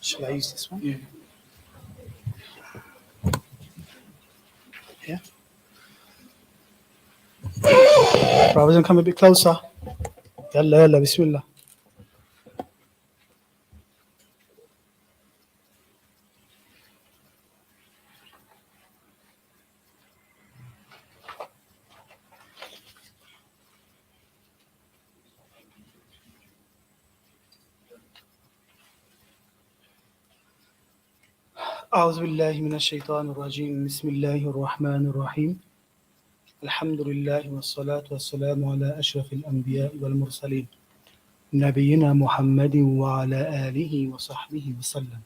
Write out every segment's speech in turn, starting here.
Shall I use this one? Yeah. Yeah. Brothers, come a bit closer. Yalla, yalla, bismillah. أعوذ بالله من الشيطان الرجيم بسم الله الرحمن الرحيم الحمد لله والصلاة والسلام على أشرف الأنبياء والمرسلين نبينا محمد وعلى آله وصحبه وسلم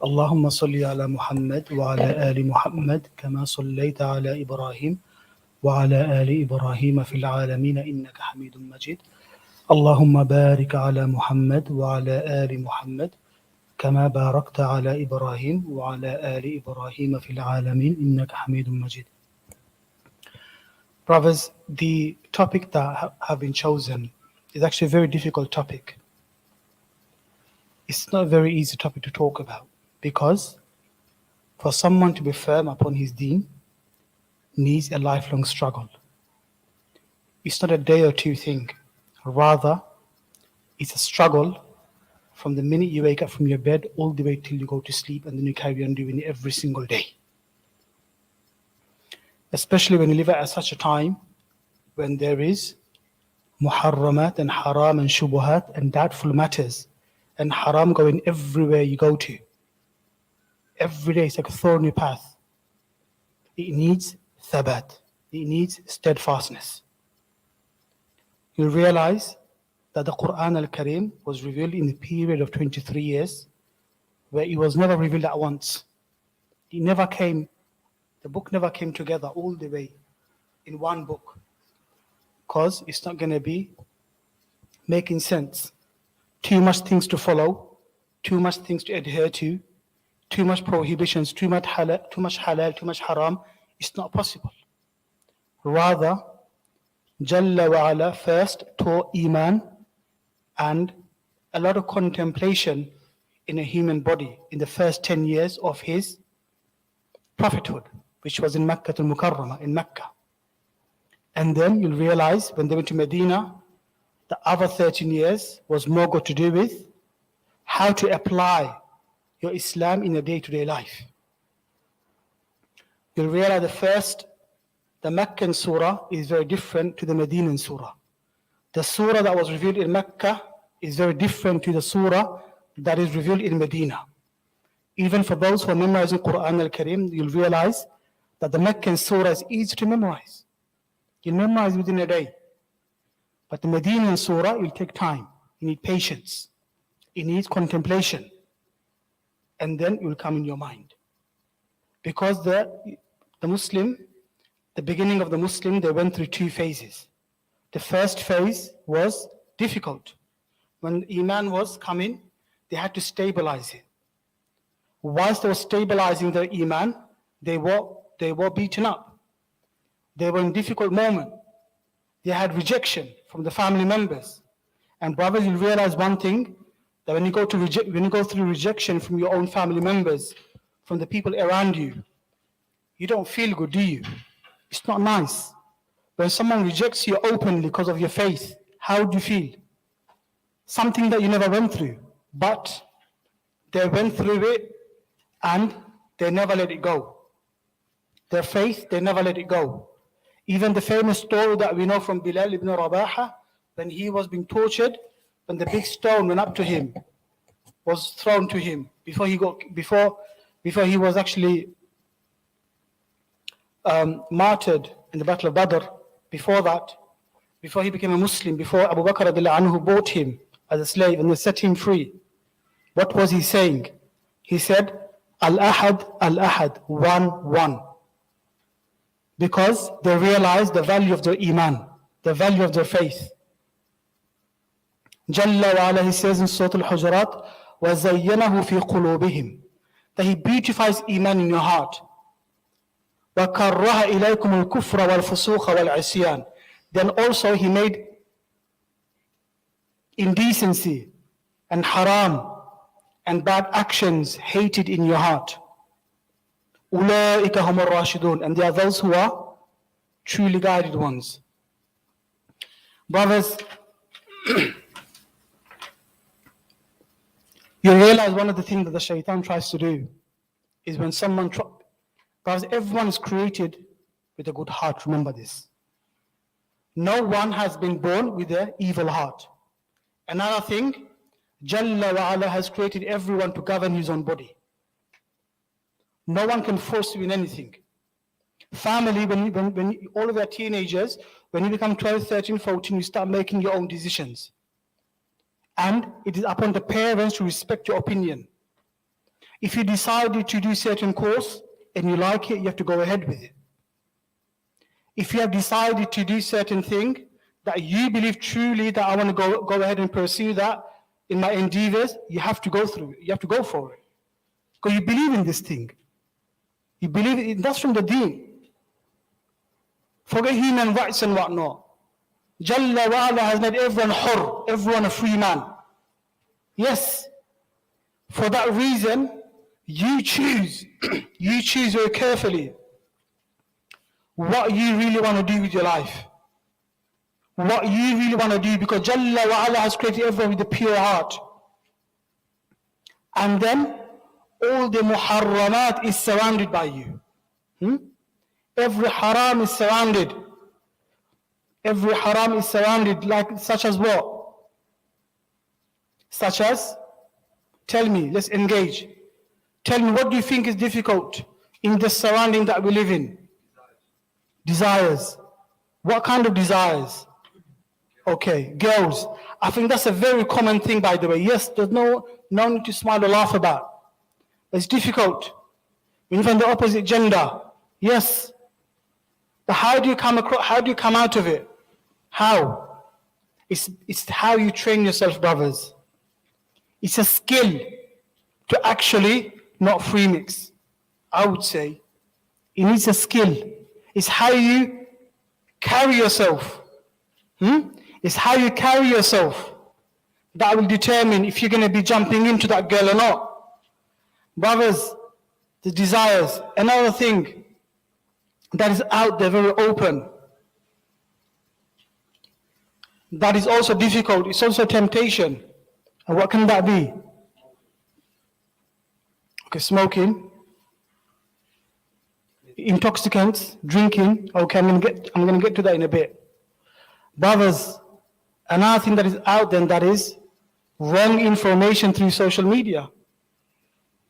اللهم صل على محمد وعلى آل محمد كما صليت على إبراهيم وعلى آل إبراهيم في العالمين إنك حميد مجيد اللهم بارك على محمد وعلى آل محمد كما باركت على إبراهيم وعلى آل إبراهيم في العالمين إنك حميد مجيد. Brothers, the topic that have been chosen is actually a very difficult topic. It's not a very easy topic to talk about because for someone to be firm upon his deen needs a lifelong struggle. It's not a day or two thing. Rather, it's a struggle from the minute you wake up from your bed all the way till you go to sleep, and then you carry on doing it every single day. Especially when you live at such a time when there is muharramat and haram and shubuhat and doubtful matters and haram going everywhere you go to. Every day it's like a thorny path. It needs thabat. It needs steadfastness. You realize that the Quran al-Karim was revealed in a period of 23 years where it was never revealed at once. It never came, the book never came together all the way in one book because it's not going to be making sense. Too much things to follow, too much things to adhere to, too much prohibitions, too much halal, too much haram. It's not possible. Rather, Jalla wa ala first taught Iman and a lot of contemplation in a human body in the first 10 years of his prophethood, which was in Makkah al-Mukarramah, in Mecca. And then you'll realize when they went to Medina, the other 13 years was more got to do with how to apply your Islam in a day-to-day life. You'll realize the Meccan surah is very different to the Medinan surah. The surah that was revealed in Mecca is very different to the surah that is revealed in Medina. Even for those who are memorizing Quran al-Karim, you'll realize that the Meccan surah is easy to memorize. You'll memorize within a day. But the Medinan surah will take time. You need patience. It needs contemplation. And then it will come in your mind. Because the Muslim, the beginning of the Muslim, they went through two phases. The first phase was difficult. When Iman was coming, they had to stabilize it. Whilst they were stabilizing their Iman, they were beaten up. They were in difficult moment. They had rejection from the family members. And brothers, you realize one thing, that when you go through rejection from your own family members, from the people around you, you don't feel good, do you? It's not nice. When someone rejects you openly because of your faith, how do you feel? Something that you never went through, but they went through it and they never let it go. Their faith, they never let it go. Even the famous story that we know from Bilal ibn Rabaha, when he was being tortured, when the big stone went up to him, was thrown to him before he was actually martyred in the Battle of Badr, before that, before he became a Muslim, before Abu Bakr radiallahu anhu bought him as a slave and they set him free, what was he saying? He said, Al-Ahad, one. Because they realized the value of their iman, the value of their faith. Jalla wa ala, he says in Surah Al-Hujurat, وَزَيَّنَهُ فِي قُلُوبِهِمْ, that he beautifies iman in your heart. وَكَرَّهَ إِلَيْكُمُ الْكُفْرَ وَالْفُسُوقَ وَالْعِصْيَانَ, then also he made indecency and haram and bad actions hated in your heart. أُولَٰئِكَ هُمُ الرَّاشِدُونَ, and they are those who are truly guided ones. Brothers, you realize one of the things that the shaitan tries to do is when someone because everyone is created with a good heart, remember this. No one has been born with an evil heart. Another thing, Jalla wa ala has created everyone to govern his own body. No one can force you in anything. Family, when all of you are teenagers, when you become 12, 13, 14, you start making your own decisions. And it is upon the parents to respect your opinion. If you decided to do a certain course and you like it, you have to go ahead with it. If you have decided to do certain thing that you believe truly that I want to go ahead and pursue that in my endeavors, you have to go through it. You have to go for it. Because you believe in this thing. You believe it, that's from the deen. Forget human rights and whatnot. Jalla wa ala has made everyone hur, everyone a free man. Yes. For that reason, you choose very carefully what you really want to do with your life. What you really want to do, because Jalla wa ala has created everyone with a pure heart. And then all the muharramat is surrounded by you. Every haram is surrounded. Every haram is surrounded, like such as what? Such as, tell me, let's engage. Tell me, what do you think is difficult in the surrounding that we live in? Desires. What kind of desires? Okay, girls. I think that's a very common thing, by the way. Yes, there's no need to smile or laugh about. It's difficult. When you find the opposite gender, yes. But how do you come out of it? How? It's how you train yourself, brothers. It's a skill to actually not free mix, I would say. It needs a skill. It's how you carry yourself. It's how you carry yourself that will determine if you're going to be jumping into that girl or not. Brothers, the desires. Another thing that is out there, very open, that is also difficult. It's also temptation. And what can that be? Okay, smoking, intoxicants, drinking. Okay, I'm going to get to that in a bit. Brothers, another thing that is out there, that is wrong information through social media.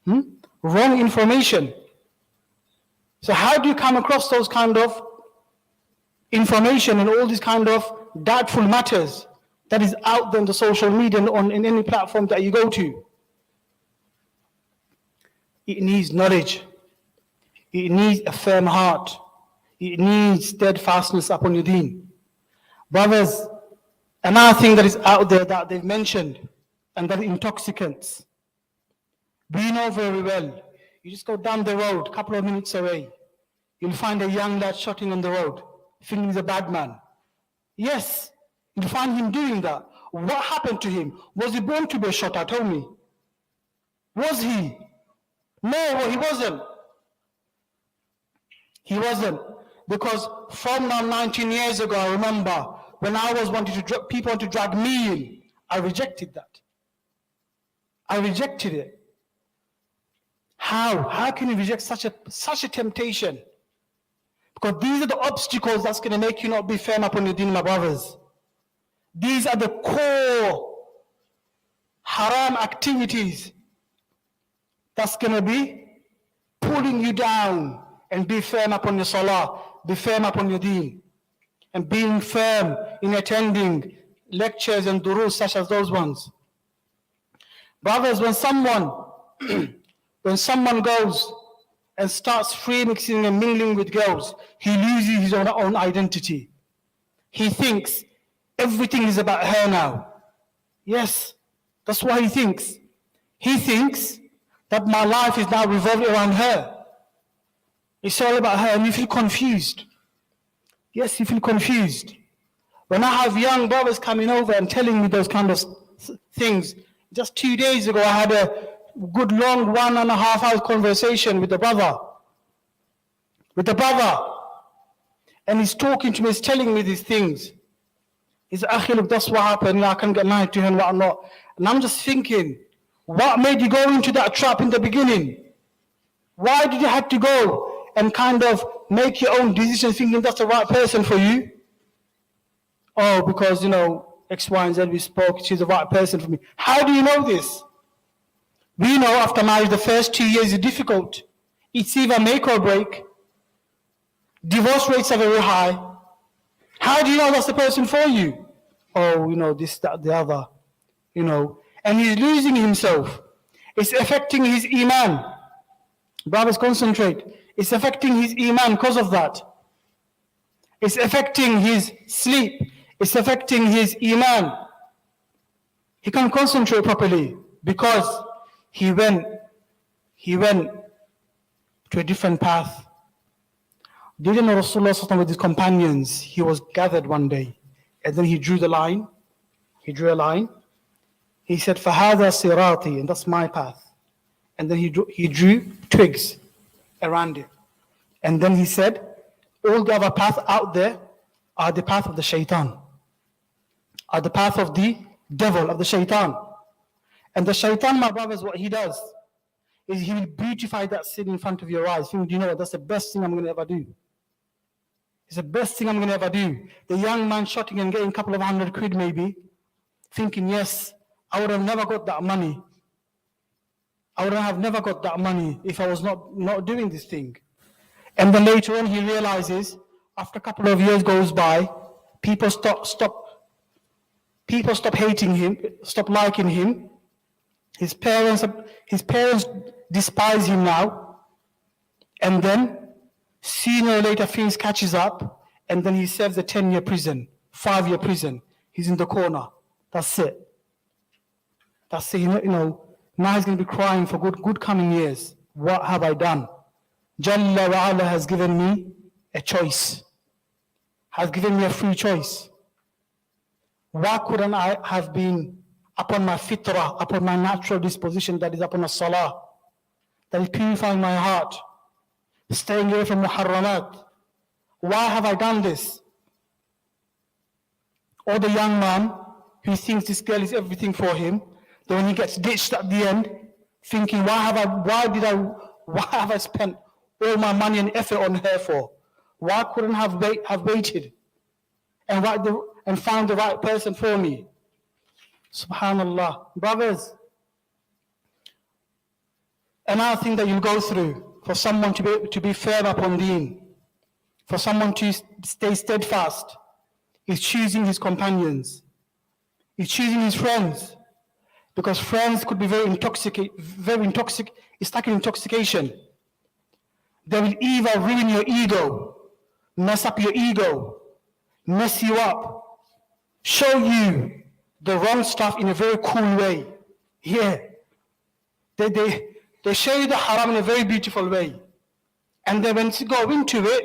Wrong information. So how do you come across those kind of information and all these kind of doubtful matters that is out there on the social media and in any platform that you go to? It needs knowledge. It needs a firm heart. It needs steadfastness upon your deen. Brothers, another thing that is out there that they've mentioned, and that intoxicants. We know very well. You just go down the road, a couple of minutes away, you'll find a young lad shotting on the road, thinking he's a bad man. Yes, you'll find him doing that. What happened to him? Was he born to be a shotter? Tell me. Was he? No, he wasn't. He wasn't. Because from now 19 years ago, I remember when I was people wanted to drag me in, I rejected that. I rejected it. How? How can you reject such a temptation? Because these are the obstacles that's going to make you not be firm upon your deen, my brothers. These are the core haram activities that's going to be pulling you down and be firm upon your salah, be firm upon your deen. and being firm in attending lectures and durus such as those ones. Brothers, when someone goes and starts free mixing and mingling with girls, he loses his own identity. He thinks everything is about her now. Yes, that's what he thinks. He thinks that my life is now revolving around her. It's all about her, and you feel confused. Yes, you feel confused. When I have young brothers coming over and telling me those kind of things, just 2 days ago I had a good long 1.5 hour conversation with the brother. And he's talking to me, he's telling me these things. He said, Akhi, look, that's what happened, I can't get married to her and whatnot. And I'm just thinking, what made you go into that trap in the beginning? Why did you have to go and kind of make your own decision thinking that's the right person for you? Oh, because, X, Y, and Z, we spoke, she's the right person for me. How do you know this? We know after marriage, the first 2 years is difficult. It's either make or break. Divorce rates are very high. How do you know that's the person for you? Oh, this, that, the other, And he's losing himself. It's affecting his iman. Brothers, concentrate. It's affecting his iman because of that. It's affecting his sleep. It's affecting his iman. He can't concentrate properly because he went to a different path. Didn't Rasulullah with his companions, he was gathered one day, and then he drew the line. He drew a line. He said, فَهَذَا صِرَاطِي, and that's my path. And then he drew twigs around it. And then he said, all the other paths out there are the path of the shaitan, are the path of the devil, of the shaitan. And the shaitan, my brothers, what he does is he will beautify that sin in front of your eyes. Think, do you know what? That's the best thing I'm going to ever do. It's the best thing I'm going to ever do. The young man shotting and getting a couple of 100 quid maybe, thinking, yes, I would have never got that money. I would have never got that money if I was not doing this thing. And then later on he realizes, after a couple of years goes by, people stop hating him, stop liking him. His parents despise him now. And then sooner or later things catches up, and then he serves a 10-year prison, 5-year prison. He's in the corner. That's it. That's it. Now he's going to be crying for good coming years. What have I done? Jalla wa ala has given me a choice. Has given me a free choice. Why couldn't I have been upon my fitrah, upon my natural disposition, that is upon a salah, that is purifying my heart, staying away from muharramat? Why have I done this? Or the young man who thinks this girl is everything for him, then when he gets ditched at the end, thinking, why have I spent all my money and effort on her for? Why couldn't I have waited and found the right person for me? Subhanallah. Brothers, another thing that you go through for someone to be firm upon deen, for someone to stay steadfast, is choosing his companions, is choosing his friends. Because friends could be very intoxicating. It's like an intoxication. They will either ruin your ego, mess up your ego, mess you up, show you the wrong stuff in a very cool way. Yeah. They show you the haram in a very beautiful way. And then when you go into it,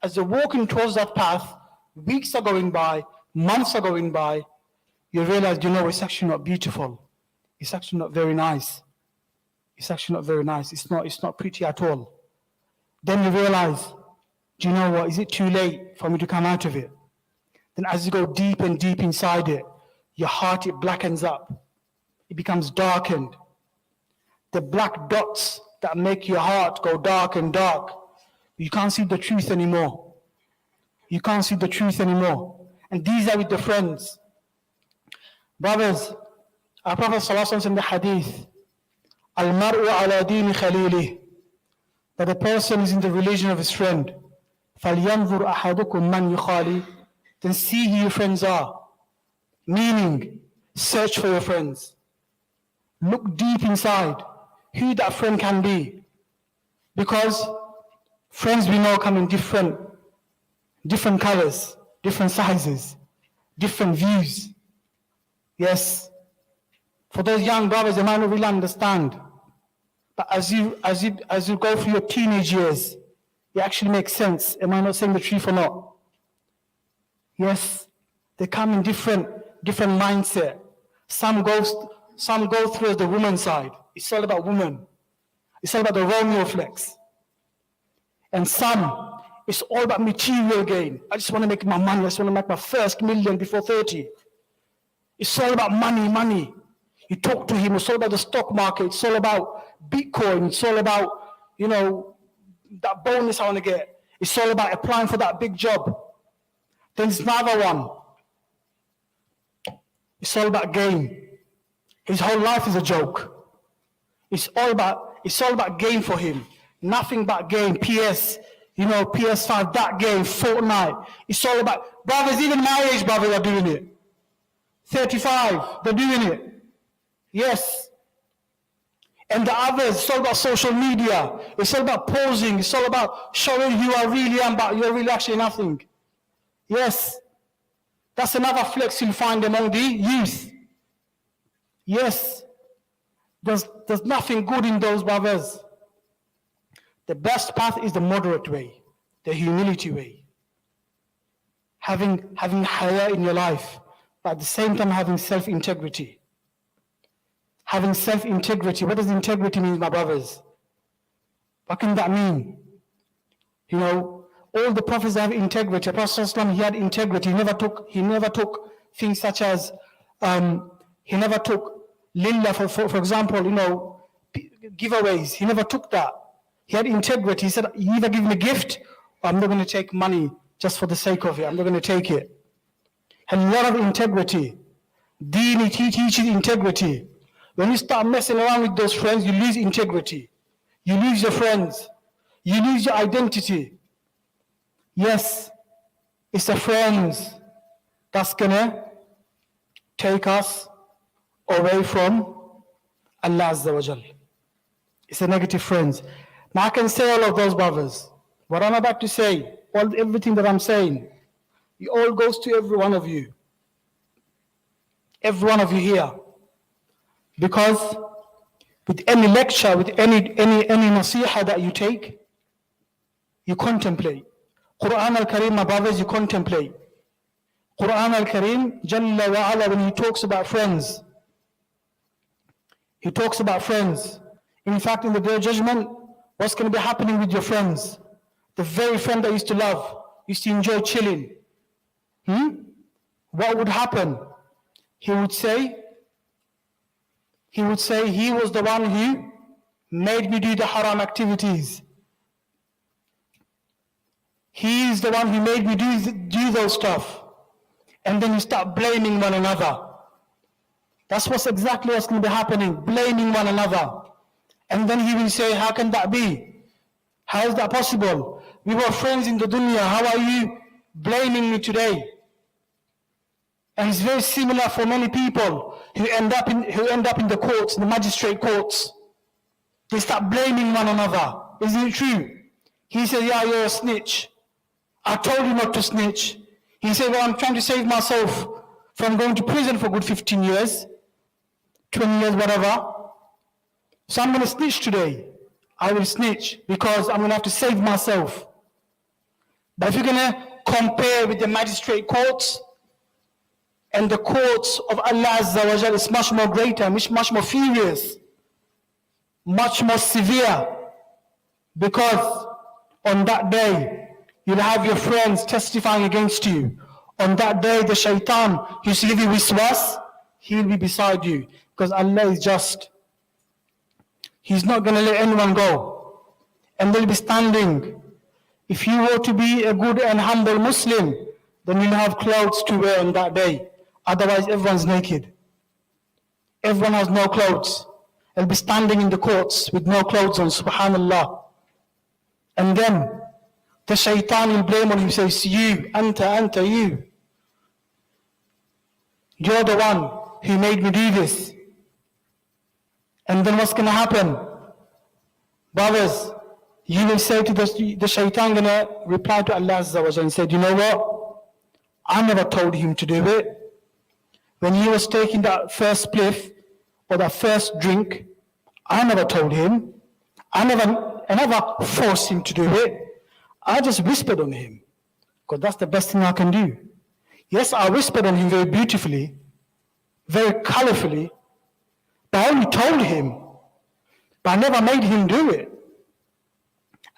as you're walking towards that path, weeks are going by, months are going by, you realize, it's actually not beautiful. It's actually not very nice. It's actually not very nice. It's not pretty at all. Then you realize, do you know what? Is it too late for me to come out of it? Then as you go deep and deep inside it, your heart, it blackens up. It becomes darkened. The black dots that make your heart go dark and dark. You can't see the truth anymore. You can't see the truth anymore. And these are with the friends. Brothers, our Prophet ﷺ in the hadith, Al-mar'u ala dini khalilih, that the person is in the religion of his friend. فَلْيَنْظُرْ أَحَدُكُمْ مَنْ يُخَالِي, then see who your friends are. Meaning, search for your friends. Look deep inside who that friend can be. Because friends we know come in different colors, different sizes, different views. Yes. For those young brothers, they might not really understand. But as you go through your teenage years, it actually makes sense. Am I not saying the truth or not? Yes. They come in different mindset. Some go through the woman side. It's all about woman. It's all about the Romeo flex. And some, it's all about material gain. I just want to make my money. I just want to make my first million before 30. It's all about money. You talk to him, it's all about the stock market. It's all about Bitcoin. It's all about, that bonus I want to get. It's all about applying for that big job. Then there's another one. It's all about gain. His whole life is a joke. It's all about gain for him. Nothing but gain. PS5, that game, Fortnite. It's all about, brothers, even my age brothers are doing it. 35, they're doing it. Yes. And the others, it's all about social media. It's all about posing. It's all about showing who I really am, but you're really actually nothing. Yes. That's another flex you'll find among the youth. Yes. There's nothing good in those brothers. The best path is the moderate way, the humility way. Having haya in your life, but at the same time having self-integrity. Having self-integrity. What does integrity mean, my brothers? What can that mean? All the prophets have integrity. The Prophet ﷺ, he had integrity. He never took things such as, he never took lillah, for example, giveaways. He never took that. He had integrity. He said, you either give me a gift, or I'm not going to take money just for the sake of it. I'm not going to take it. Had a lot of integrity. Deen, he teaches integrity. When you start messing around with those friends, you lose integrity. You lose your friends. You lose your identity. Yes, it's the friends that's going to take us away from Allah Azza wa Jal. It's the negative friends. Now I can say all of those brothers. What I'm about to say, everything that I'm saying, it all goes to every one of you. Every one of you here. Because with any lecture, with any nasiha that you take, you contemplate. Quran al-Kareem, my brothers, you contemplate. Quran al-Kareem, Jalla wa Ala, when he talks about friends, he talks about friends. In fact, in the Day of Judgment, what's going to be happening with your friends? The very friend that you used to love, used to enjoy chilling. What would happen? He would say, he was the one who made me do the haram activities. He is the one who made me do those stuff. And then you start blaming one another. That's exactly what's going to be happening, blaming one another. And then he will say, how can that be? How is that possible? We were friends in the dunya. How are you blaming me today? And it's very similar for many people who end up in the courts, the magistrate courts. They start blaming one another. Isn't it true? He said, yeah, you're a snitch. I told you not to snitch. He said, well, I'm trying to save myself from going to prison for a good 15 years, 20 years, whatever. So I'm going to snitch today. I will snitch because I'm going to have to save myself. But if you're going to compare with the magistrate courts, and the courts of Allah Azza wa Jal is much more greater, much more furious, much more severe, because on that day, you'll have your friends testifying against you. On that day, the shaitan, who give you wiswas, he'll be beside you, because Allah is just. He's not going to let anyone go. And they'll be standing. If you were to be a good and humble Muslim, then you'll have clothes to wear on that day. Otherwise, everyone's naked. Everyone has no clothes. They'll be standing in the courts with no clothes on, subhanallah. And then the shaitan will blame on him, says, you, anta, you. You're the one who made me do this. And then what's going to happen? Brothers, you will say to the shaitan, going to reply to Allah Azza wa Jalla and say, you know what? I never told him to do it. When he was taking that first spliff or that first drink, I never told him. I never forced him to do it. I just whispered on him, because that's the best thing I can do. Yes, I whispered on him very beautifully, very colorfully, but I only told him, but I never made him do it.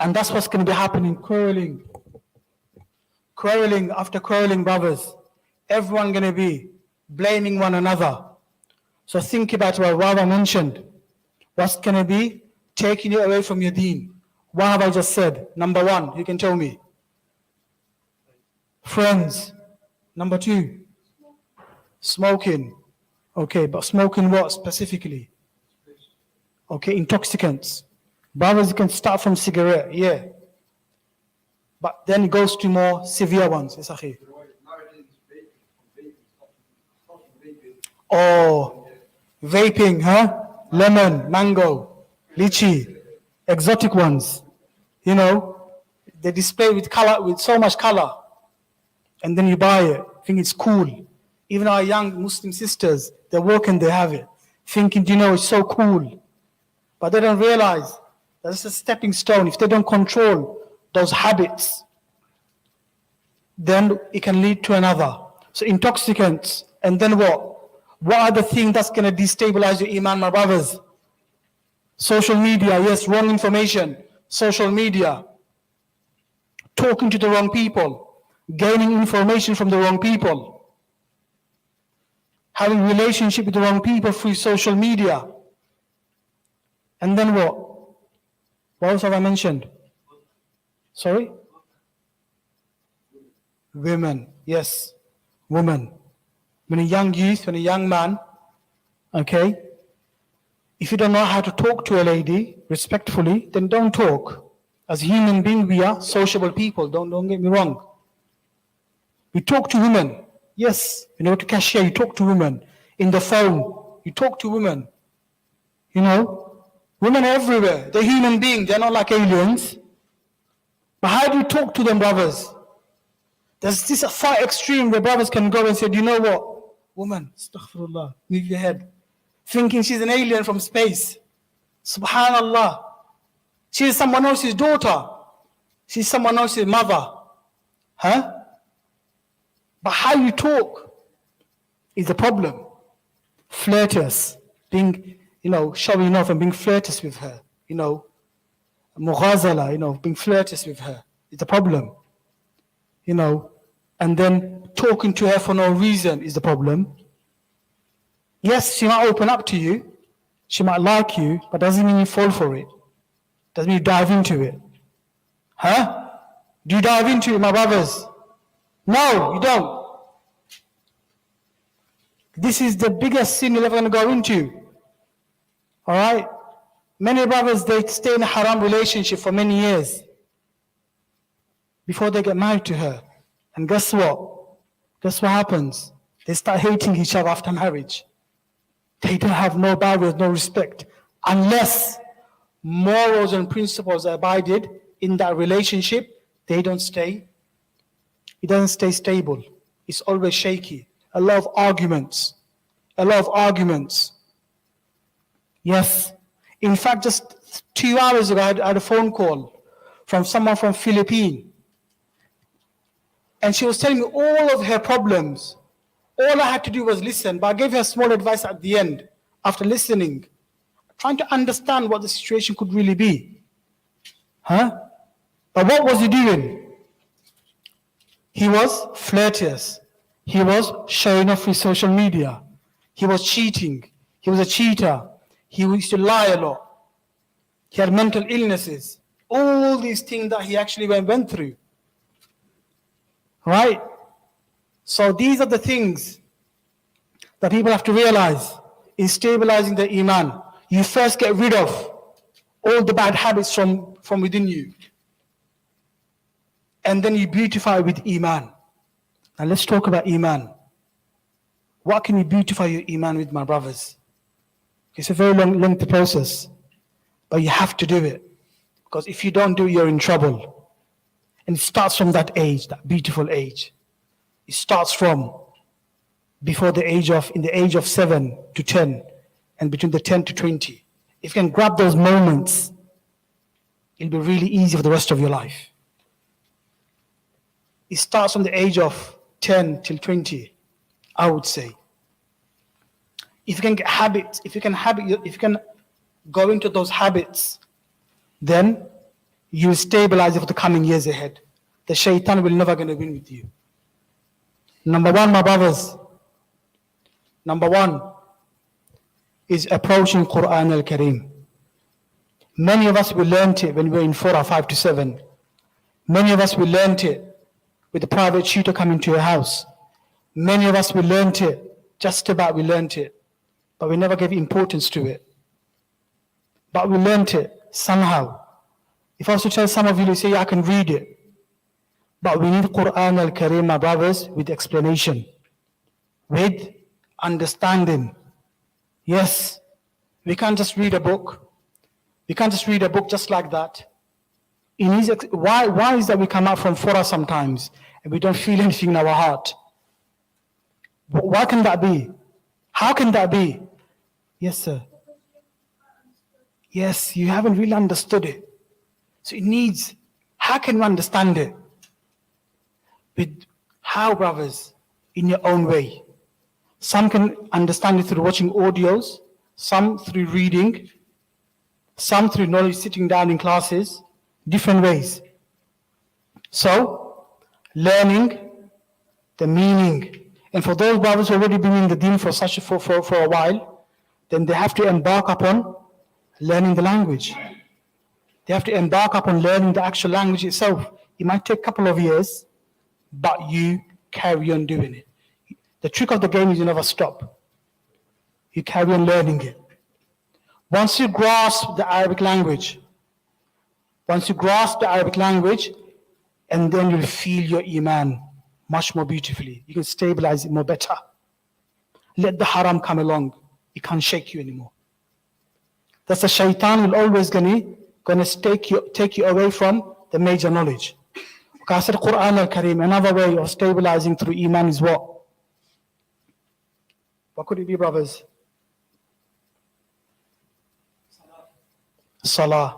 And that's what's going to be happening, quarreling after quarreling, brothers. Everyone going to be blaming one another. So think about what Rava mentioned. What's going to be taking you away from your deen? What have I just said? Number one, you can tell me. Friends. Number two, smoking. Okay, but smoking what specifically? Okay, intoxicants. Brothers, you can start from cigarette, yeah. But then it goes to more severe ones. Oh, vaping, huh? Lemon, mango, lychee, exotic ones. You know, they display with color, with so much color. And then you buy it, think it's cool. Even our young Muslim sisters, they walk and they have it, thinking, you know, it's so cool. But they don't realize that it's a stepping stone. If they don't control those habits, then it can lead to another. So intoxicants, and then what? What are the things that's going to destabilize your iman, my brothers? Social media, yes, wrong information. Social media. Talking to the wrong people. Gaining information from the wrong people. Having relationship with the wrong people through social media. And then what? What else have I mentioned? Sorry? Women, yes, women. When a young youth, when a young man, okay, if you don't know how to talk to a lady respectfully, then don't talk. As human beings, we are sociable people, don't get me wrong. We talk to women, yes, you know, to cashier, you talk to women. In the phone, you talk to women. You know, women are everywhere. They're human beings, they're not like aliens. But how do you talk to them, brothers? There's this far extreme where brothers can go and say, you know what? Woman, astaghfirullah, move your head. Thinking she's an alien from space. Subhanallah. She is someone else's daughter. She's someone else's mother. Huh? But how you talk is the problem. Flirtous. Being, you know, showing off and being flirtous with her. You know, mughazala, you know, being flirtous with her is the problem. You know, and then talking to her for no reason is the problem. Yes, she might open up to you, she might like you, but doesn't mean you fall for it. Doesn't mean you dive into it. Huh? Do you dive into it, my brothers? No, you don't. This is the biggest sin you're ever going to go into. All right? Many brothers, they stay in a haram relationship for many years before they get married to her. And guess what? Guess what happens? They start hating each other after marriage. They don't have no barriers, no respect. Unless morals and principles are abided in that relationship, they don't stay. It doesn't stay stable. It's always shaky. A lot of arguments. A lot of arguments. Yes. In fact, just 2 hours ago, I had a phone call from someone from Philippines. And she was telling me all of her problems. All I had to do was listen, but I gave her small advice at the end, after listening, trying to understand what the situation could really be. Huh? But what was he doing? He was flirtatious. He was showing off his social media. He was cheating. He was a cheater. He used to lie a lot. He had mental illnesses. All these things that he actually went through. Right? So these are the things that people have to realize in stabilizing the iman. You first get rid of all the bad habits from within you. And then you beautify with iman. Now let's talk about iman. What can you beautify your iman with, my brothers? It's a very lengthy process, but you have to do it. Because if you don't do it, you're in trouble. And it starts from that age, that beautiful age. It starts from before in the age of 7 to 10, and between the 10 to 20. If you can grab those moments, it'll be really easy for the rest of your life. It starts from the age of 10 till 20, I would say. If you can get habits, if you can go into those habits, then you stabilize it for the coming years ahead. The shaitan will never going to win with you. Number one, my brothers, number one is approaching Quran al-Kareem. Many of us, we learned it when we were in 4 or 5 to 7. Many of us, we learned it with a private tutor coming to your house. Many of us, we learned it, we learned it, but we never gave importance to it. But we learned it somehow. If I was to tell some of you, to say, yeah, I can read it. But we need Quran al-Kareem, my brothers, with explanation, with understanding. Yes, we can't just read a book. We can't just read a book just like that. Why is that we come out from Fora sometimes and we don't feel anything in our heart? Why can that be? How can that be? Yes, sir. Yes, you haven't really understood it. So it needs, how can we understand it? With how, brothers? In your own way. Some can understand it through watching audios, some through reading, some through knowledge, sitting down in classes, different ways. So, learning the meaning. And for those brothers who have already been in the deen for a while, then they have to embark upon learning the language. They have to embark upon learning the actual language itself. It might take a couple of years, but you carry on doing it. The trick of the game is you never stop. You carry on learning it. Once you grasp the Arabic language, and then you'll feel your iman much more beautifully. You can stabilize it more better. Let the haram come along. It can't shake you anymore. That's the shaitan will always gonna take you away from the major knowledge. Okay, I said Quran al-Kareem, another way of stabilizing through iman is what? What could it be, brothers? Salah.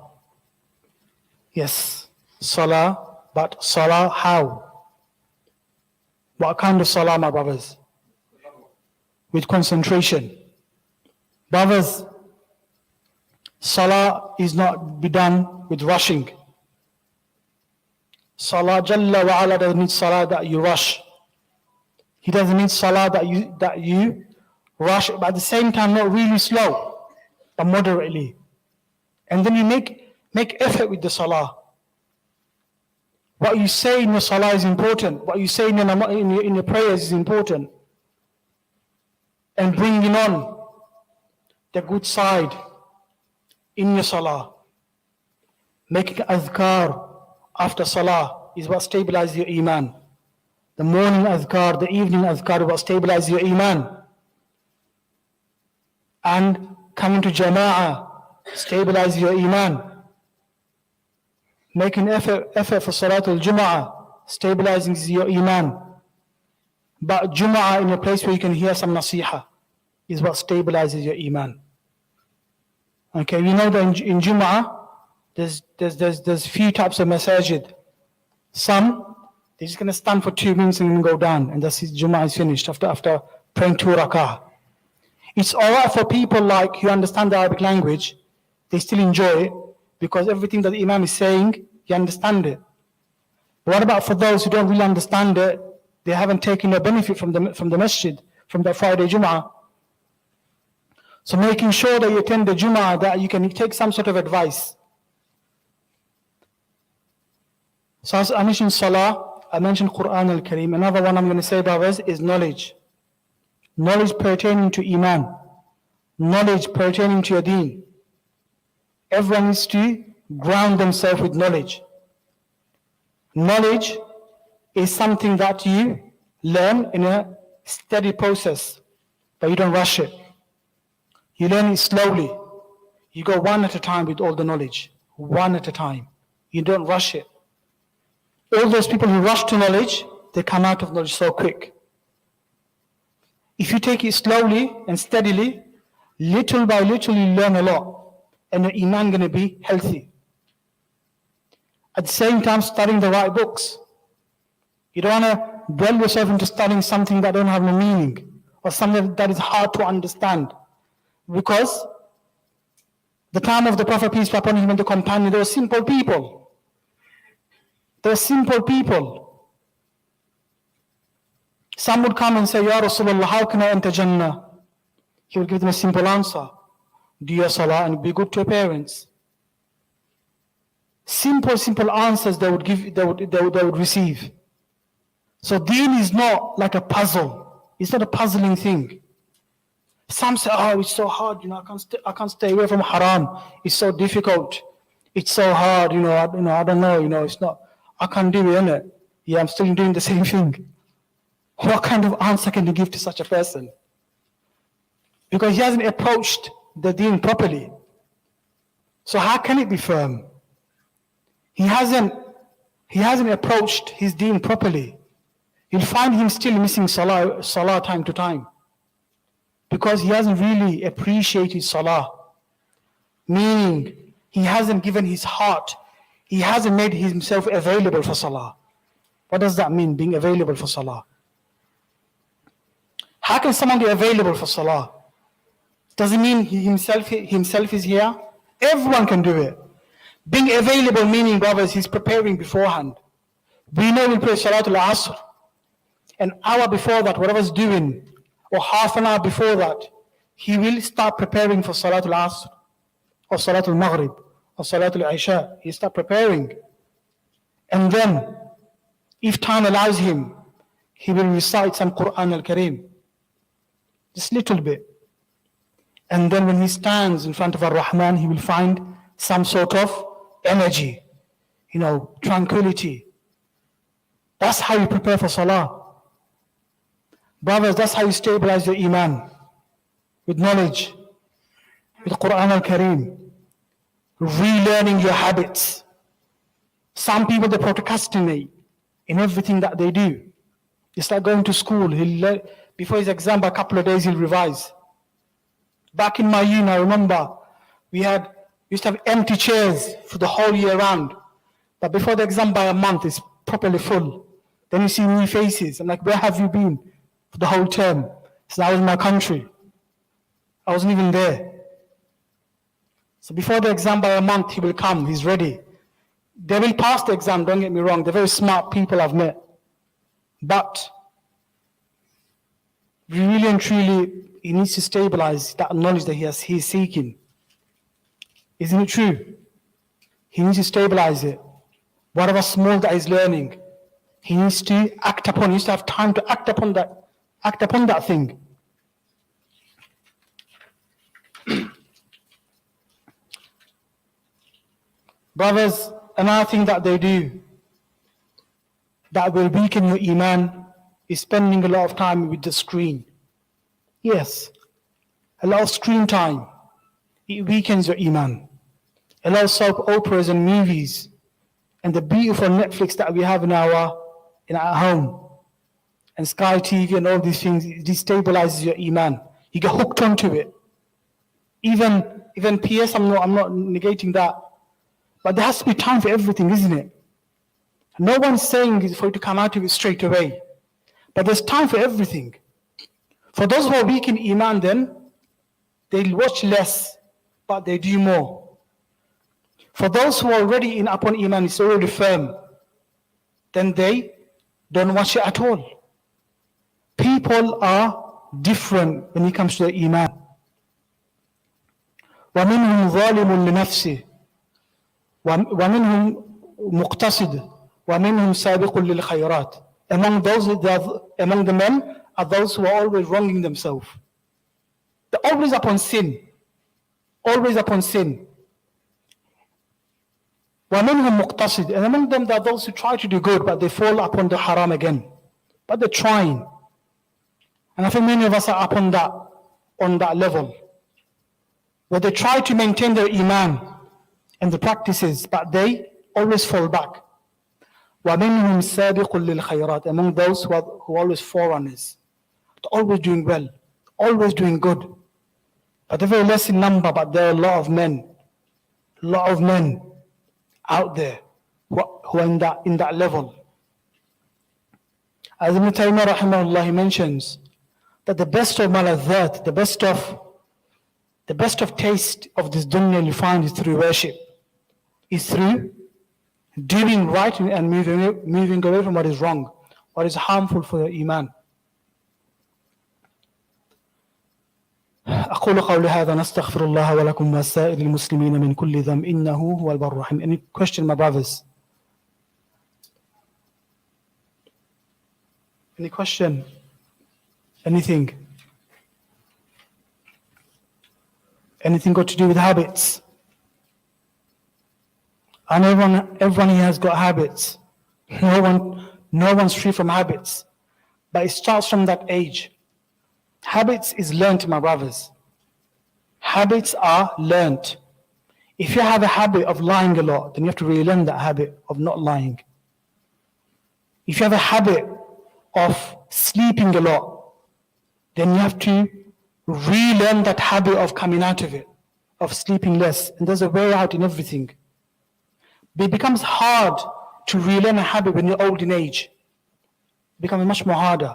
Yes, salah, but salah how? What kind of salah, my brothers? With concentration. Brothers, salah is not be done with rushing. Salah Jalla wa Ala doesn't need salah that you rush. He doesn't need salah that you rush, but at the same time not really slow, but moderately. And then you make effort with the salah. What you say in your salah is important. What you say in your prayers is important. And bringing on the good side in your salah. Making adhkar after salah is what stabilizes your iman. The morning adhkar, the evening adhkar is what stabilizes your iman. And coming to jama'ah stabilizes your iman. Making effort for Salatul Jum'ah stabilizes your iman. But Jum'ah in a place where you can hear some nasiha is what stabilizes your iman. Okay, we know that in Jum'ah there's few types of masajid. Some they're just going to stand for 2 minutes and then go down, and that's Jum'ah is finished after praying 2 rak'ah. It's alright for people like who understand the Arabic language, they still enjoy it because everything that the Imam is saying, you understand it. But what about for those who don't really understand it? They haven't taken a benefit from the masjid, from the Friday Jum'ah. So making sure that you attend the Jum'ah, that you can take some sort of advice. So as I mentioned Salah, I mentioned Quran al-Kareem. Another one I'm going to say, brothers, is knowledge. Knowledge pertaining to Iman. Knowledge pertaining to your deen. Everyone needs to ground themselves with knowledge. Knowledge is something that you learn in a steady process. but you don't rush it. You learn it slowly. You go one at a time with all the knowledge. One at a time. You don't rush it. All those people who rush to knowledge, they come out of knowledge so quick. If you take it slowly and steadily, little by little you learn a lot, and your iman going to be healthy. At the same time, studying the right books. You don't want to dwell yourself into studying something that don't have no meaning, or something that is hard to understand. Because the time of the Prophet, peace be upon him, and the companion, they were simple people. They were simple people. Some would come and say, Ya Rasulullah, how can I enter Jannah? He would give them a simple answer. Do your salah and be good to your parents. Simple answers they would give, they would receive. So deen is not like a puzzle. It's not a puzzling thing. Some say, oh, it's so hard, I can't stay away from haram. It's so difficult. It's so hard, I don't know, it's not, I can't do it, innit? Yeah, I'm still doing the same thing. What kind of answer can you give to such a person? Because he hasn't approached the deen properly. So how can it be firm? He hasn't approached his deen properly. You'll find him still missing salah time to time. Because he hasn't really appreciated salah. Meaning, he hasn't given his heart. He hasn't made himself available for salah. What does that mean, being available for salah? How can someone be available for salah? Does it mean he himself is here? Everyone can do it. Being available meaning, brothers, he's preparing beforehand. We know we pray Salatul Asr. An hour before that, whatever's doing, or half an hour before that, he will start preparing for Salatul Asr, or Salatul Maghrib, or Salatul Isha. He start preparing. And then, if time allows him, he will recite some Quran al-Kareem. Just little bit. And then when he stands in front of Ar-Rahman, he will find some sort of energy, tranquility. That's how you prepare for salah. Brothers, that's how you stabilize your iman. With knowledge, with Quran al-Kareem, relearning your habits. Some people, they procrastinate in everything that they do. It's like going to school. Before his exam, by a couple of days, he'll revise. Back in my uni, I remember, we used to have empty chairs for the whole year round. But before the exam, by a month, it's properly full. Then you see new faces. I'm like, where have you been for the whole term? So I was in my country. I wasn't even there. So before the exam, by a month, he will come. He's ready. They will pass the exam, don't get me wrong. They're very smart people I've met. But really and truly, he needs to stabilize that knowledge that he's seeking. Isn't it true? He needs to stabilize it. Whatever small that he's learning, he needs to act upon. He needs to have time to act upon that thing. Brothers, another thing that they do that will weaken your iman is spending a lot of time with the screen. Yes, a lot of screen time. It weakens your iman. A lot of soap operas and movies and the beautiful Netflix that we have in our home and Sky TV and all these things, it destabilizes your iman. You get hooked onto it. Even PS, I'm not negating that. But there has to be time for everything, isn't it? No one's saying for you to come out of it straight away. But there's time for everything. For those who are weak in iman, then, they'll watch less, but they do more. For those who are already upon iman, it's already firm, then they don't watch it at all. People are different when it comes to the iman. وَمِنْهُمْ ظَالِمٌ لِنَفْسِهِ وَمِنْهُمْ مُقْتَصِدٌ وَمِنْهُمْ سَابِقٌ لِلْخَيْرَاتِ. Among the men are those who are always wronging themselves. They're always upon sin. Always upon sin. وَمِنْهُمْ مُقْتَصِدٌ. And among them there are those who try to do good, but they fall upon the haram again. But they're trying. And I think many of us are up on that level, where they try to maintain their iman and the practices, but they always fall back. وَمِنْهُمْ سَابِقٌ لِلْخَيْرَاتِ, among those who are always forerunners, always doing well, always doing good. But they're very less in number, but there are a lot of men out there who are in that level. As Ibn Taymiyyah rahimahullah, he mentions that the best of maladhat, the best of taste of this dunya you find is through worship, is through doing right and moving away from what is wrong, what is harmful for your iman. أقول قولي هذا نستغفر الله ولكم وسائر المسلمين من كل ذنب إنه هو البر الرحيم. Any question, my brothers? Any question? Anything? Anything got to do with habits? And everyone here has got habits. No one's free from habits. But it starts from that age. Habits is learnt, my brothers. Habits are learnt. If you have a habit of lying a lot, then you have to relearn that habit of not lying. If you have a habit of sleeping a lot, then you have to relearn that habit of coming out of it, of sleeping less. And there's a way out in everything. But it becomes hard to relearn a habit when you're old in age. It becomes much more harder.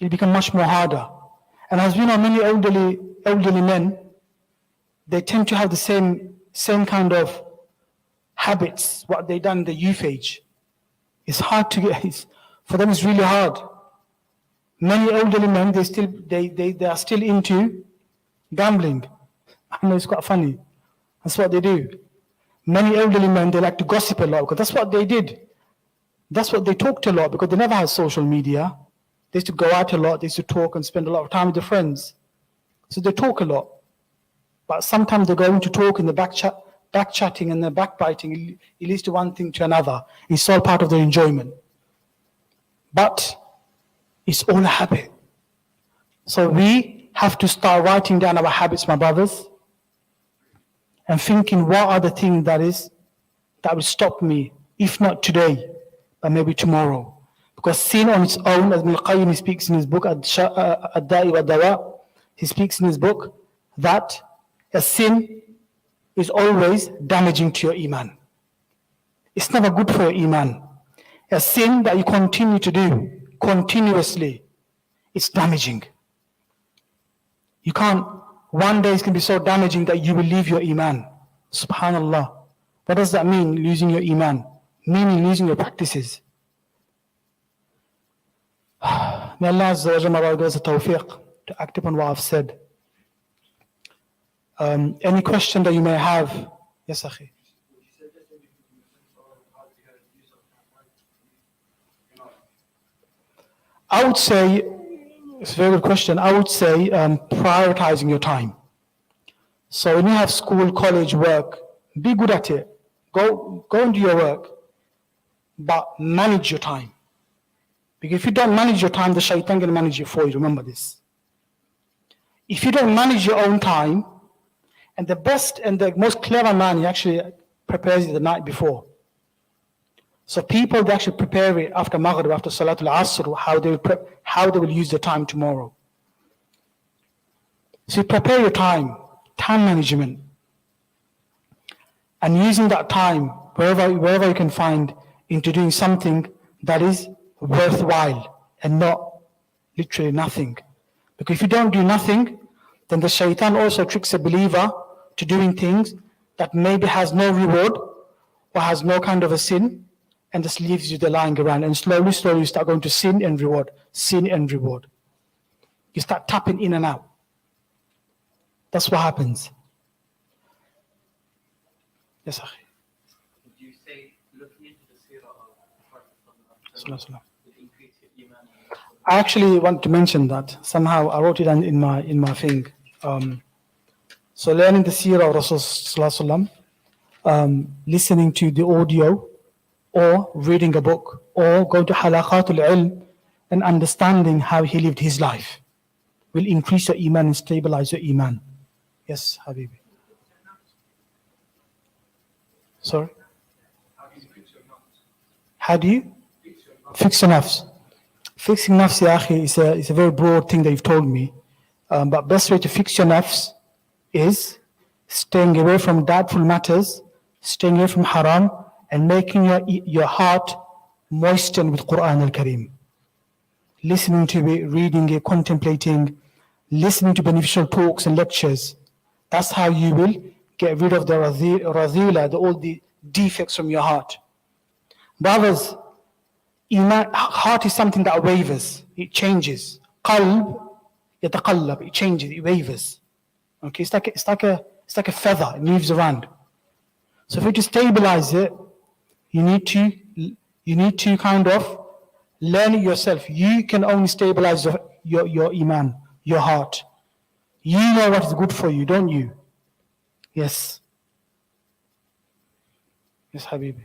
It becomes much more harder. And as we know, many elderly men, they tend to have the same kind of habits, what they done in the youth age. It's hard to get, for them it's really hard. Many elderly men, they are still into gambling. I know it's quite funny. That's what they do. Many elderly men, they like to gossip a lot because that's what they did. That's what they talked a lot because they never had social media. They used to go out a lot, they used to talk and spend a lot of time with their friends. So they talk a lot. But sometimes they're going to talk in the back-chatting and the backbiting. It leads to one thing to another. It's all part of their enjoyment. But it's all a habit. So we have to start writing down our habits, my brothers, and thinking what are the things that will stop me, if not today, but maybe tomorrow. Because sin on its own, as Ibn al-Qayyim, he speaks in his book, Ad-Da'i wa Dawa, he speaks in his book that a sin is always damaging to your iman. It's never good for your iman. A sin that you continue to do continuously, it's damaging. You can't, one day it's going to be so damaging that you will leave your iman. Subhanallah. What does that mean, losing your iman? Meaning losing your practices. May Allah Azza wa Jalla give us the tawfiq to act upon what I've said. Any question that you may have? Yes, Akhi. I would say, it's a very good question. I would say prioritizing your time. So when you have school, college, work, be good at it. Go and do your work, but manage your time. Because if you don't manage your time, the shaitan will manage it for you. Remember this. If you don't manage your own time, and the best and the most clever man, he actually prepares it the night before. So people, they actually prepare it after Maghrib, after Salatul Asr, how they will use the time tomorrow. So you prepare your time management, and using that time wherever you can find into doing something that is worthwhile and not literally nothing. Because if you don't do nothing, then the shaitan also tricks a believer to doing things that maybe has no reward or has no kind of a sin, and just leaves you there lying around. And slowly you start going to sin and reward. You start tapping in and out. That's what happens. Yes, Akhi. Would you say looking into the seerah of Prophet would increase your iman? I actually want to mention that. Somehow I wrote it in my thing. So learning the seerah of Rasulullah, listening to the audio, or reading a book, or going to halaqatul ilm and understanding how he lived his life will increase your iman and stabilize your iman. Yes, Habibi. Sorry? How do you fix your nafs? Fixing nafs, ya akhi, is a very broad thing that you've told me. But best way to fix your nafs is staying away from doubtful matters, staying away from haram, and making your heart moisten with Quran al-Kareem. Listening to it, reading it, contemplating, listening to beneficial talks and lectures. That's how you will get rid of the razila, all the defects from your heart. Brothers, heart is something that wavers, it changes. Qalb, yataqallab, it changes, it wavers. Okay, it's like a feather, it moves around. So if you to stabilize it, you need to kind of learn it yourself. You can only stabilize your iman, your heart. You know what is good for you, don't you? Yes. Yes, Habibi.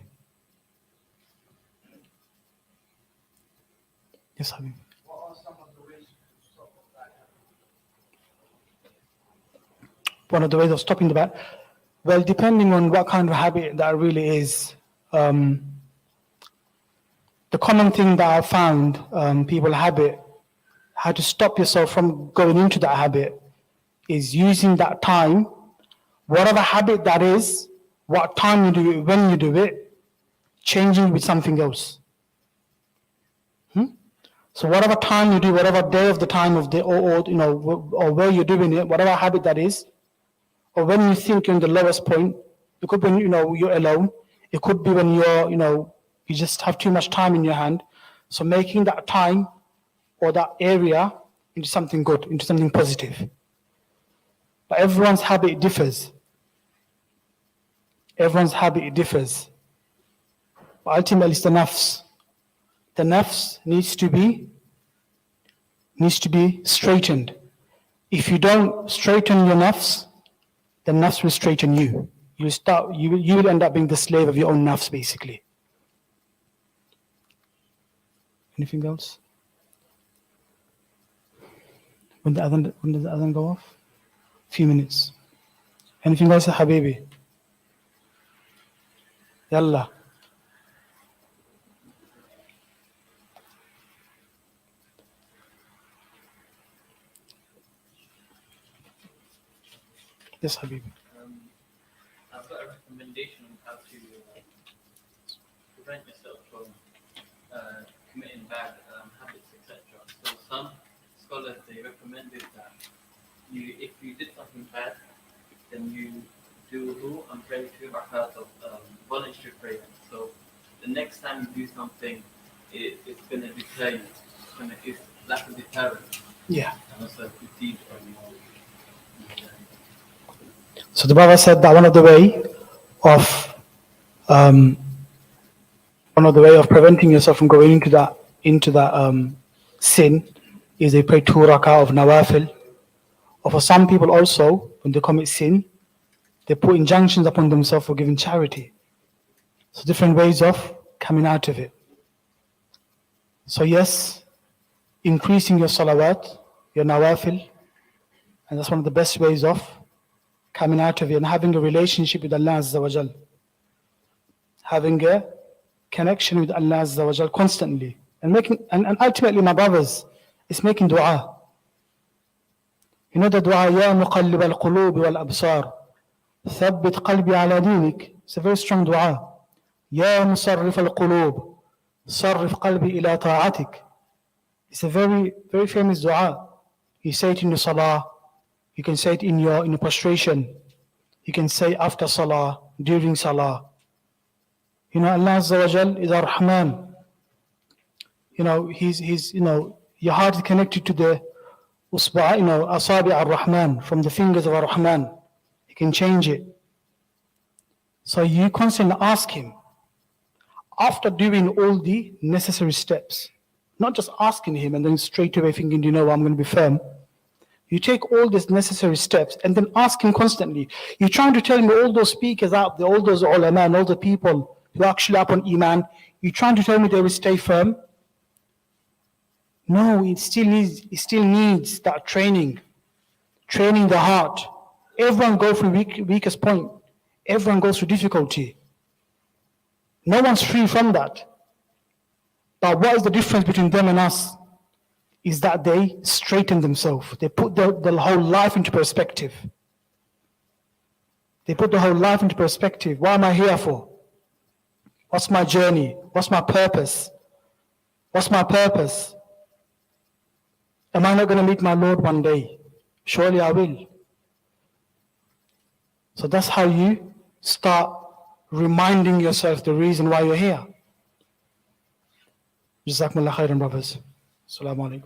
Yes, Habibi. What are some of the ways to stop that? One of the ways of stopping the bad? Well, depending on what kind of habit that really is. The common thing that I found people how to stop yourself from going into that habit is using that time, whatever habit that is, what time you do it, when you do it, changing with something else. So whatever time you do, whatever day of the time of the, or where you're doing it, whatever habit that is, or when you think you're in the lowest point, it could be when you're alone. It could be when you just have too much time in your hand. So making that time or that area into something good, into something positive. But everyone's habit differs. Everyone's habit differs. But ultimately it's the nafs. The nafs needs to be straightened. If you don't straighten your nafs, the nafs will straighten you. You will end up being the slave of your own nafs, basically. Anything else? When does the adhan go off? Few minutes. Anything else, Habibi? Yalla. Yes, Habibi. I've got a recommendation on how to prevent yourself from committing bad habits, etc. So some scholars, they recommended that if you did something bad, then you do wudu and pray 2 rakat of voluntary prayer. So the next time you do something, it's going to deter you. It's like a deterrent. Yeah. And also a good deed on you. So the Baba said that one of the way of preventing yourself from going into that sin is they pray 2 rakah of nawafil. Or for some people also, when they commit sin, they put injunctions upon themselves for giving charity. So different ways of coming out of it. So yes, increasing your salawat, your nawafil, and that's one of the best ways of coming out of it and having a relationship with Allah Azza wa Jal. Having a connection with Allah Azza wa Jal constantly. And ultimately, my brothers, it's making dua. You know the dua, Ya muqallib al-qulub wal-absar, thabbit qalbi ala dinik. It's a very strong dua. Ya musarrif al-qulub, sarrif qalbi ila ta'atik. It's a very, very famous dua. You say it in the salah. You can say it in your prostration. You can say after salah, during salah. Allah Azza wa Jal is Ar-Rahman. He's your heart is connected to the Asabi Ar-Rahman, from the fingers of Ar-Rahman. He can change it. So you constantly ask him, after doing all the necessary steps, not just asking him and then straight away thinking, I'm going to be firm. You take all these necessary steps and then ask him constantly. You're trying to tell me all those speakers out there, all those ulama and all the people who are actually up on Iman, you're trying to tell me they will stay firm? No, it still needs that training the heart. Everyone goes through weakest point. Everyone goes through difficulty. No one's free from that. But what is the difference between them and us? Is that they straighten themselves. They put their whole life into perspective. They put the whole life into perspective. What am I here for? What's my journey? What's my purpose? What's my purpose? Am I not going to meet my Lord one day? Surely I will. So that's how you start reminding yourself the reason why you're here. Jazakumullah khairan, brothers. Assalamu alaikum.